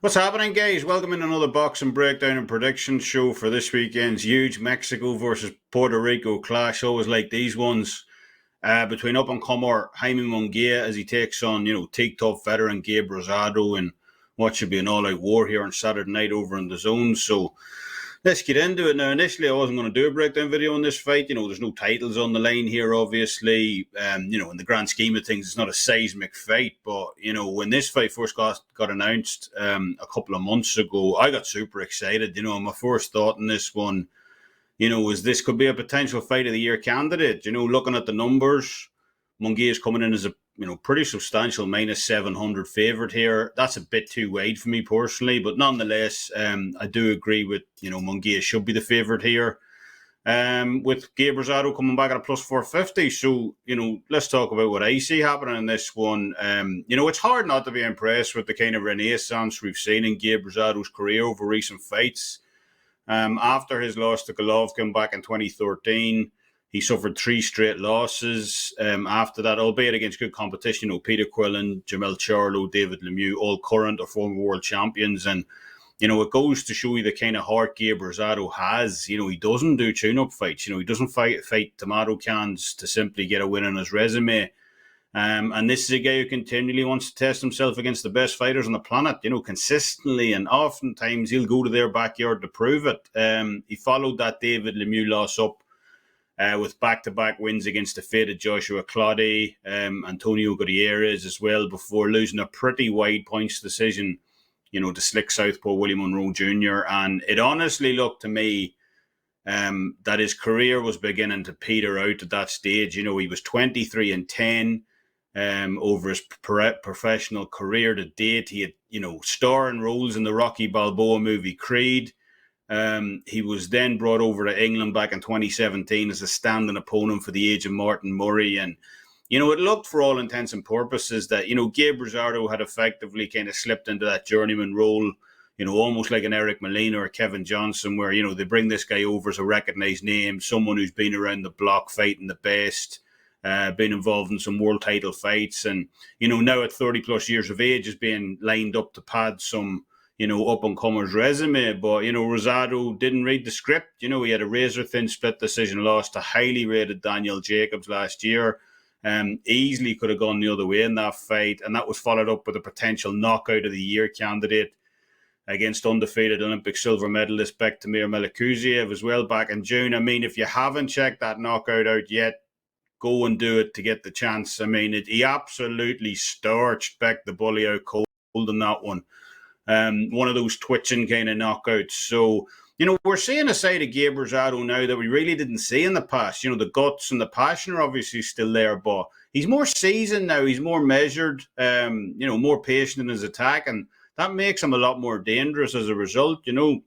What's happening, guys? Welcome in another boxing breakdown and prediction show for this weekend's huge Mexico versus Puerto Rico clash. Always like these ones between up and comer Jaime Munguia as he takes on, take-top veteran Gabe Rosado in what should be an all-out war here on Saturday night over in the zone. So let's get into it now. Initially, I wasn't going to do a breakdown video on this fight. There's no titles on the line here, obviously. In the grand scheme of things, it's not a seismic fight. But, when this fight first got announced a couple of months ago, I got super excited. My first thought in this one, was this could be a potential fight of the year candidate. Looking at the numbers, Munguia is coming in as a pretty substantial minus 700 favourite here. That's a bit too wide for me personally, but nonetheless, I do agree with, Munguia should be the favourite here. With Gabe Rosado coming back at a plus 450. So, let's talk about what I see happening in this one. It's hard not to be impressed with the kind of renaissance we've seen in Gabe Rosado's career over recent fights. After his loss to Golovkin back in 2013, he suffered 3 straight losses after that, albeit against good competition. Peter Quillen, Jamel Charlo, David Lemieux, all current or former world champions. And, it goes to show you the kind of heart Gabe Rosado has. He doesn't do tune-up fights. He doesn't fight tomato cans to simply get a win on his resume. And this is a guy who continually wants to test himself against the best fighters on the planet, consistently. And oftentimes he'll go to their backyard to prove it. He followed that David Lemieux loss up with back-to-back wins against the faded Joshua Clottey, Antonio Gutierrez as well, before losing a pretty wide points decision, to slick southpaw William Monroe Jr. And it honestly looked to me that his career was beginning to peter out at that stage. He was 23-10 over his professional career to date. He had, starring roles in the Rocky Balboa movie Creed. He was then brought over to England back in 2017 as a standing opponent for the age of Martin Murray. And, it looked for all intents and purposes that, Gabe Rosado had effectively kind of slipped into that journeyman role, almost like an Eric Molina or Kevin Johnson, where, they bring this guy over as a recognized name, someone who's been around the block fighting the best, been involved in some world title fights. And, now at 30 plus years of age is being lined up to pad some, up-and-comers resume. But, Rosado didn't read the script. He had a razor-thin split decision loss to highly rated Daniel Jacobs last year. Easily could have gone the other way in that fight. And that was followed up with a potential knockout of the year candidate against undefeated Olympic silver medalist Bektemir Melikuziev as well back in June. I mean, if you haven't checked that knockout out yet, go and do it to get the chance. I mean, he absolutely starched Beck the Bully out cold in that one. One of those twitching kind of knockouts. So, we're seeing a side of Gabe Rosado now that we really didn't see in the past. The guts and the passion are obviously still there, but he's more seasoned now. He's more measured, more patient in his attack, and that makes him a lot more dangerous as a result. In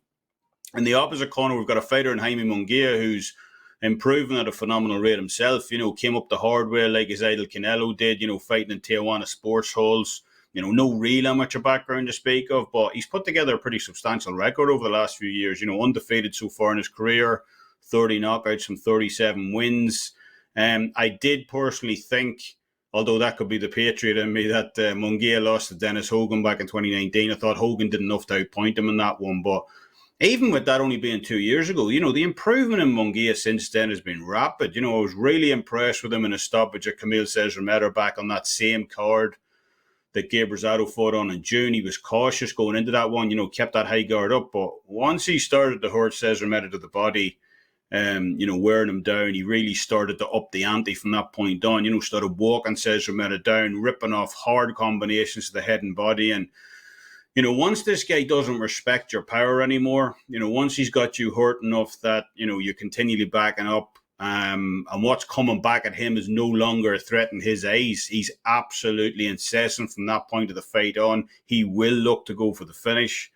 the opposite corner, we've got a fighter in Jaime Munguia who's improving at a phenomenal rate himself. Came up the hard way like his idol Canelo did, fighting in Tijuana sports halls. No real amateur background to speak of, but he's put together a pretty substantial record over the last few years. Undefeated so far in his career, 30 knockouts from 37 wins. I did personally think, although that could be the patriot in me, that Munguia lost to Dennis Hogan back in 2019. I thought Hogan did enough to outpoint him in that one, but even with that only being 2 years ago, the improvement in Munguia since then has been rapid. I was really impressed with him in a stoppage at Camille Cesar back on that same card that Gabe Rosado fought on in June. He was cautious going into that one, kept that high guard up. But once he started to hurt Cesar to the body, wearing him down, he really started to up the ante from that point on. Started walking Cesar down, ripping off hard combinations to the head and body. And, once this guy doesn't respect your power anymore, once he's got you hurt enough that, you're continually backing up, and what's coming back at him is no longer a threat in his eyes. He's absolutely incessant from that point of the fight on. He will look to go for the finish.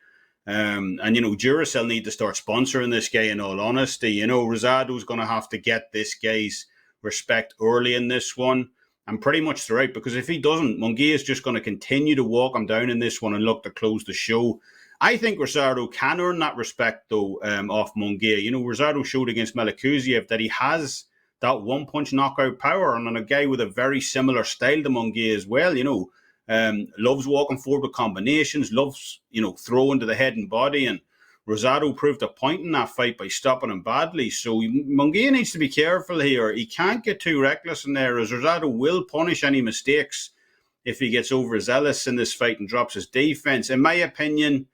And Duracell need to start sponsoring this guy, in all honesty. Rosado's going to have to get this guy's respect early in this one and pretty much throughout, because if he doesn't, Munguia is just going to continue to walk him down in this one and look to close the show. I think Rosado can earn that respect, though, off Munguia. Rosado showed against Melikuziev that he has that one-punch knockout power, and on a guy with a very similar style to Munguia as well. Loves walking forward with combinations, loves, throwing to the head and body, and Rosado proved a point in that fight by stopping him badly. So Munguia needs to be careful here. He can't get too reckless in there, as Rosado will punish any mistakes if he gets overzealous in this fight and drops his defense. In my opinion,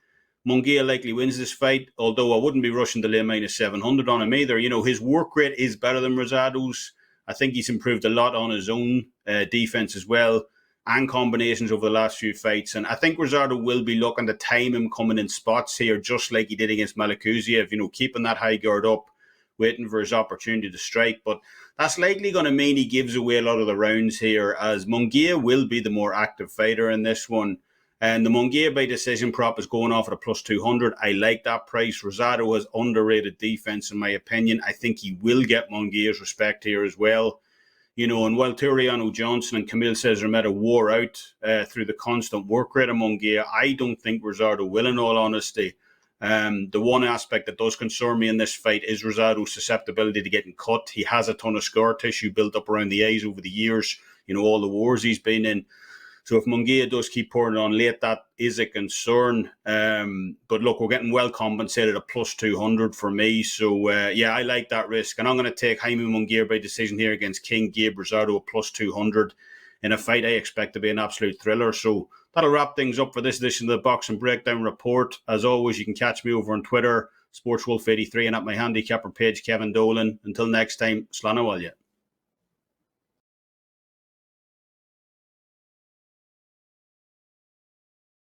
Munguia likely wins this fight, although I wouldn't be rushing to lay minus 700 on him either. His work rate is better than Rosado's. I think he's improved a lot on his own defense as well, and combinations over the last few fights. And I think Rosado will be looking to time him coming in spots here, just like he did against Malakuziev, keeping that high guard up, waiting for his opportunity to strike. But that's likely going to mean he gives away a lot of the rounds here, as Munguia will be the more active fighter in this one. And the Munguia by decision prop is going off at a plus 200. I like that price. Rosado has underrated defense, in my opinion. I think he will get Munguia's respect here as well. And while Turiano Johnson and Camille Cesar-Meta wore out through the constant work rate of Munguia, I don't think Rosado will, in all honesty. The one aspect that does concern me in this fight is Rosado's susceptibility to getting cut. He has a ton of scar tissue built up around the eyes over the years, all the wars he's been in. So if Munguia does keep pouring on late, that is a concern. But look, we're getting well compensated at plus 200 for me. So I like that risk. And I'm going to take Jaime Munguia by decision here against King Gabe Rosado at plus 200 in a fight I expect to be an absolute thriller. So that'll wrap things up for this edition of the Boxing Breakdown Report. As always, you can catch me over on Twitter, SportsWolf83, and at my handicapper page, Kevin Dolan. Until next time, Slán Abhaile.